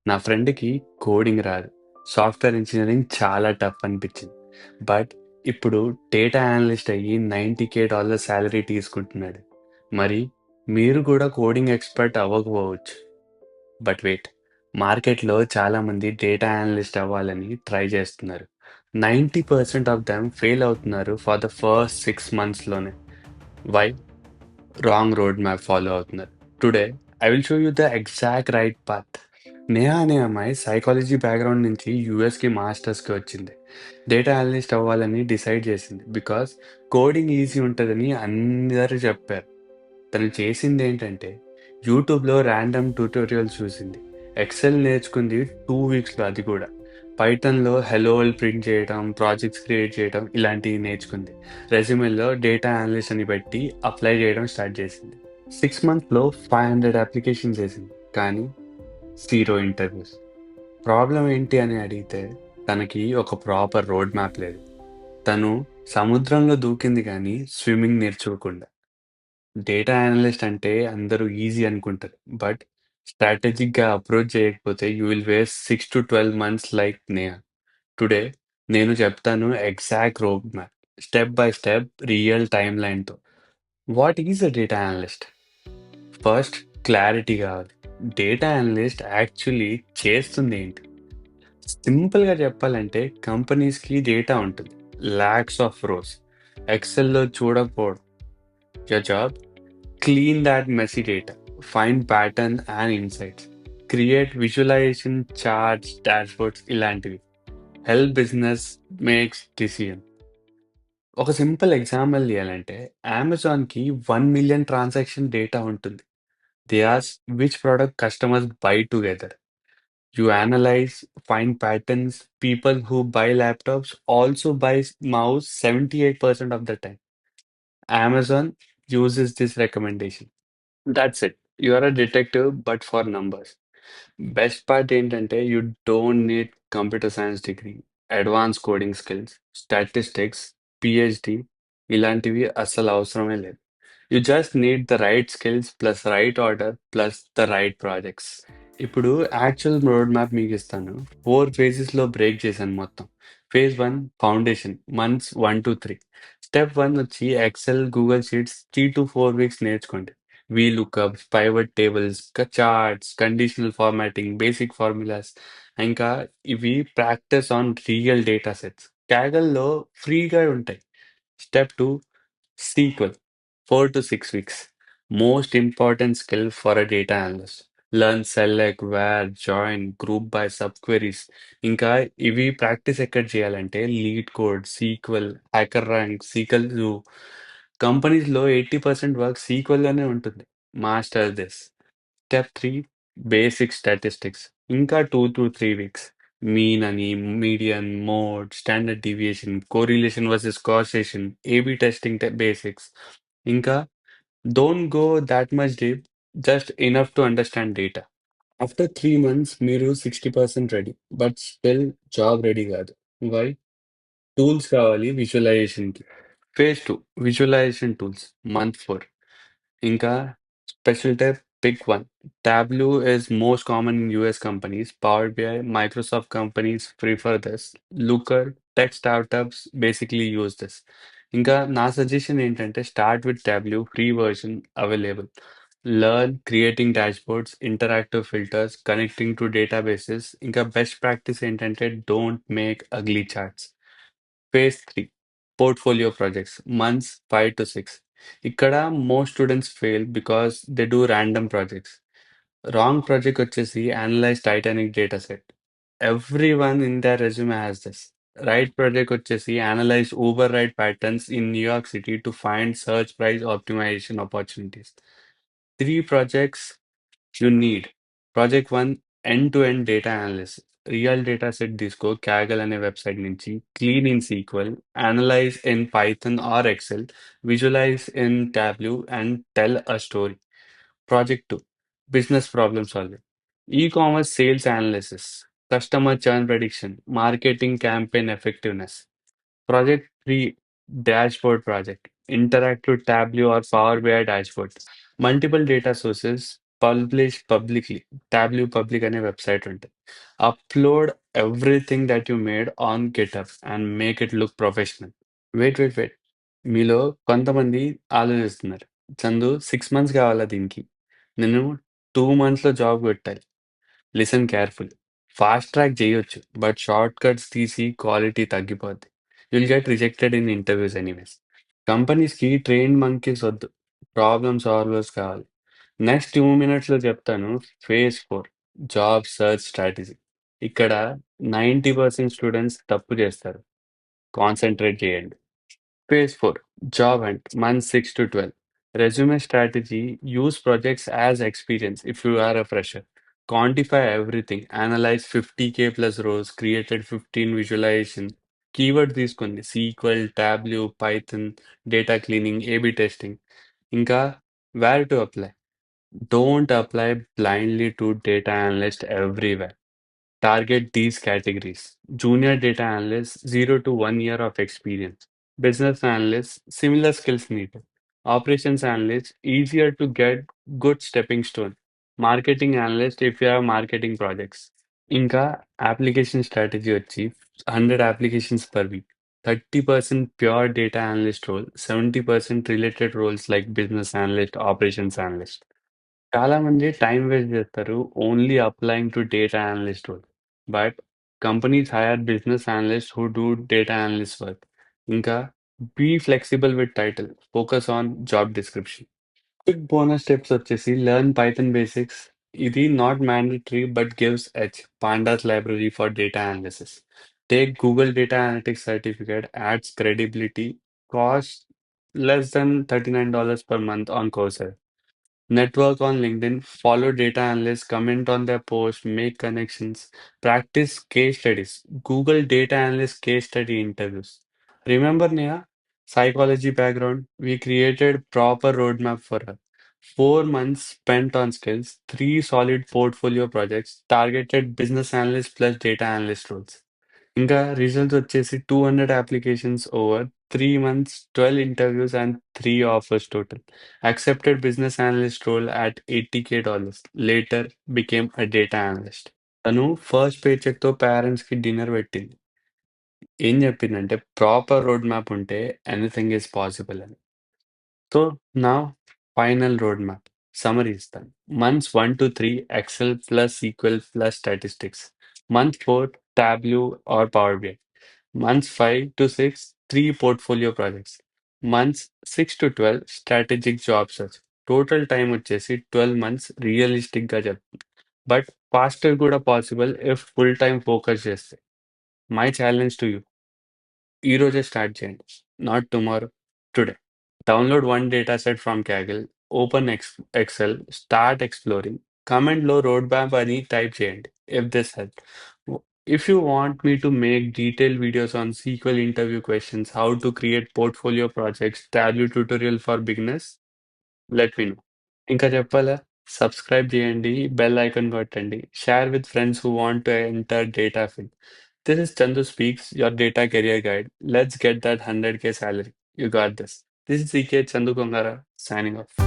నా ఫ్రెండ్‌కి కోడింగ్ రాదు. సాఫ్ట్‌వేర్ ఇంజినీరింగ్ చాలా టఫ్ అనిపించింది. బట్ ఇప్పుడు డేటా అనలిస్ట్ అయ్యి $90,000 సాలరీ తీసుకుంటున్నాడు. మరి మీరు కూడా కోడింగ్ ఎక్స్‌పర్ట్ అవ్వకపోవచ్చు. బట్ వెయిట్, మార్కెట్‌లో చాలామంది డేటా అనలిస్ట్ అవ్వాలని ట్రై చేస్తున్నారు. 90% ఆఫ్ దెమ్ ఫెయిల్ అవుతున్నారు ఫర్ ద ఫస్ట్ 6 మంత్స్‌లోనే. Why? Wrong road map follow అవుతున్నారు. Today I will show you the exact right path. Neha అనే అమ్మాయి సైకాలజీ బ్యాక్గ్రౌండ్ నుంచి యూఎస్కి మాస్టర్స్కి వచ్చింది. డేటా అనలిస్ట్ అవ్వాలని డిసైడ్ చేసింది బికాస్ కోడింగ్ ఈజీ ఉంటుందని అందరూ చెప్పారు. తను చేసింది ఏంటంటే యూట్యూబ్లో ర్యాండమ్ ట్యూటోరియల్స్ చూసింది. ఎక్సెల్ నేర్చుకుంది 2 వీక్స్లో, అది కూడా పైథాన్లో హెలో వరల్డ్ ప్రింట్ చేయడం, ప్రాజెక్ట్స్ క్రియేట్ చేయడం ఇలాంటివి నేర్చుకుంది. రెజ్యూమెలో డేటా అనలిస్ట్ అని పెట్టి అప్లై చేయడం స్టార్ట్ చేసింది. 6 మంత్స్లో 500 అప్లికేషన్స్ చేసింది, కానీ జీరో ఇంటర్వ్యూస్. ప్రాబ్లం ఏంటి అని అడిగితే తనకి ఒక ప్రాపర్ రోడ్ మ్యాప్ లేదు. తను సముద్రంలో దూకింది కానీ స్విమ్మింగ్ నేర్చుకోకుండా. డేటా అనలిస్ట్ అంటే అందరూ ఈజీ అనుకుంటారు. బట్ స్ట్రాటజిక్‌గా అప్రోచ్ చేయకపోతే you will waste 6-12 months like Neha. Today నేను చెప్తాను exact road map. Step by step real time లైన్‌తో. What is a data analyst? First clarity కావాలి. డేటా అనలిస్ట్ యాక్చువల్లీ చేస్తుంది ఏంటి? సింపుల్‌గా చెప్పాలంటే కంపెనీస్‌కి డేటా ఉంటుంది. Lots of rows. ఎక్సెల్‌లో చూడకపోవడం. Your job, clean that messy data, find patterns and insights, create visualization charts, dashboards ఇలాంటివి. Help business makes decision. ఒక సింపుల్ ఎగ్జాంపుల్ ఇవ్వాలంటే అమెజాన్‌కి 1 మిలియన్ ట్రాన్సాక్షన్ డేటా ఉంటుంది. They ask which product customers by together. You analyze, find patterns. People who buy laptops also buy mouse 78% of the time. Amazon uses this recommendation. That's it. You are a detective, but for numbers. Best part ఏంటంటే you don't need computer science degree, advance coding skills, statistics, PhD ఇలాంటివి అస్సలు అవసరమే లేదు. You just need the right skills plus right order plus the right projects. ఇప్పుడు actual road map మీకు ఇస్తాను. 4 ఫేజెస్లో break చేశాను మొత్తం. Phase 1 foundation, months 1 to 3. Step 1 వచ్చి Excel, Google Sheets 3 to 4 weeks నేర్చుకోండి. VLOOKUPs, pivot tables, charts, conditional formatting, basic formulas, ఇంకా ఇవి practice on real data sets. క్యాగల్లో ఫ్రీగా ఉంటాయి. Step 2 SQL, 4 to 6 weeks. Most important skill for a data analyst. Learn select, where, join, group by subqueries. ఇంకా ఇవి practice ఎక్కడ చేయాలంటే LeetCode, SQL, HackerRank, SQL zoo. కంపెనీస్లో 80% work సీక్వెల్లోనే ఉంటుంది. Master this. Step 3 basic statistics. ఇంకా 2 to 3 weeks. Mean అని, median, mode, standard deviation, correlation versus causation, A B testing basics. ఇంకా don't go that much deep, just enough to understand data. After 3 months మీరు 60% ready, but still job ready కాదు. Why? Tools కావాలి విజువలైజేషన్కి. Phase 2 visualization tools, month 4. ఇంకా special type, pick one. Tableau is most common in US companies. Power BI, Microsoft companies prefer this. Looker, tech startups basically use this. ఇంకా నా suggestion ఏంటంటే start with Tableau, free version available. Learn creating dashboards, interactive filters, connecting to databases. ఇంకా best practice ఏంటంటే don't make ugly charts. Phase 3 portfolio projects, months 5 to 6. ఇక్కడ most students fail because they do random projects. Wrong project వచ్చేసి analyze Titanic data set. Everyone in their resume has this. Right project వచ్చేసి analyze Uber ride patterns in New York city to find search price optimisation opportunities. 3 projects you need. Project 1 end-to-end data analysis. Real data set తీసుకో, Kaggle అనే website నుంచి, clean in SQL, analyse in Python or Excel, visualise in Tableau and tell a story. Project 2 business problem solving. E-commerce sales analysis, customer churn prediction, marketing campaign effectiveness. Project 3 Dashboard project. Interactive Tableau or Power BI dashboard. Multiple data sources. Publish publicly. Tableau public అనే website ఉంటది. Upload everything that you made on GitHub and make it look professional. Wait. మీలో కొంతమంది ఆలోచిస్తున్నారు. Chandu 6 months కావాలా దీనికి? నేను 2 మంత్స్‌లో job కొట్టాలి. Listen carefully. ఫాస్ట్ ట్రాక్ చేయొచ్చు. బట్ షార్ట్ కట్స్ తీసి క్వాలిటీ తగ్గిపోద్ది. You'll get rejected in interviews anyways. కంపెనీస్‌కి ట్రైన్డ్ మంకీస్ వద్దు. ప్రాబ్లమ్ సాల్వర్స్ కావాలి. నెక్స్ట్ 2 మినిట్స్‌లో చెప్తాను. Phase 4 job search strategy. ఇక్కడ 90% స్టూడెంట్స్ తప్పు చేస్తారు. కాన్సంట్రేట్ చేయండి. Phase 4 Job Hunt, months 6 to 12. Resume strategy use projects as experience if you are a fresher. Quantify everything. Analyze 50K plus rows, created 15 visualization. Keyword తీసుకుంది SQL, Tableau, Python, data cleaning, A/B testing. ఇంకా where to apply. Don't apply blindly to data analyst everywhere. Target these categories. Junior data analyst, 0 to 1 year of experience. Business analyst, similar skills needed. Operations analyst, easier to get, good stepping stone. Marketing analyst, if you have marketing projects. ఇంకా application strategy వచ్చి 100 applications per week. 30% pure data analyst role, 70% related roles like business analyst, operations analyst. చాలా మంది time waste చేస్తారు only applying to data analyst role. But companies hire business analyst who do data analyst work. ఇంకా be flexible with title, focus on job description. Quick bonus steps వచ్చేసి learn Python basics. ఇది not mandatory but gives edge. Pandas library for data analysis. Take Google data analytics certificate, ads credibility. Cost less than $39 per month on Coursera. Network on LinkedIn, follow data analysts, comment on their posts, make connections, practice case studies. Google data analyst case study interviews. Remember Neha, psychology background, we created proper roadmap for her. 4 months spent on skills, three solid portfolio projects, targeted business analyst plus data analyst roles. ఇంకా results వచ్చేసి 200 applications over 3 months, 12 interviews and 3 offers total. Accepted business analyst role at $80K. Later became a data analyst. తను first pay చెక్‌తో పేరెంట్స్‌కి dinner పెట్టింది. ఏం చెప్పిందంటే proper road map ఉంటే anything is possible అని. సో నా ఫైనల్ రోడ్ మ్యాప్ సమ్మరీ ఇస్తాను. Months 1 to 3 Excel plus equal plus statistics. Month 4 Tableau or Power BI. Months 5 to 6, three portfolio projects. Months 6 to 12, strategic job search. Total time వచ్చేసి 12 months realistic గా చెప్తుంది. But faster కూడా possible if full time focus చేస్తే. My challenge to you, ఈ రోజే start చేయండి. Not tomorrow, today. Download one data set from Kaggle, open Excel, start exploring. కమెంట్లో road map అని టైప్ చేయండి if this help. If you want me to make detailed videos on SQL interview questions, how to create portfolio projects, Tableau tutorial for beginners, let me know. ఇంకా చెప్పాలా? Subscribe చేయండి, bell icon కొట్టండి, share with friends who want to enter data field. This is Chandu Speaks, your data career guide. Let's get that 100K salary. You got this. This is CK Chandu Kongara signing off.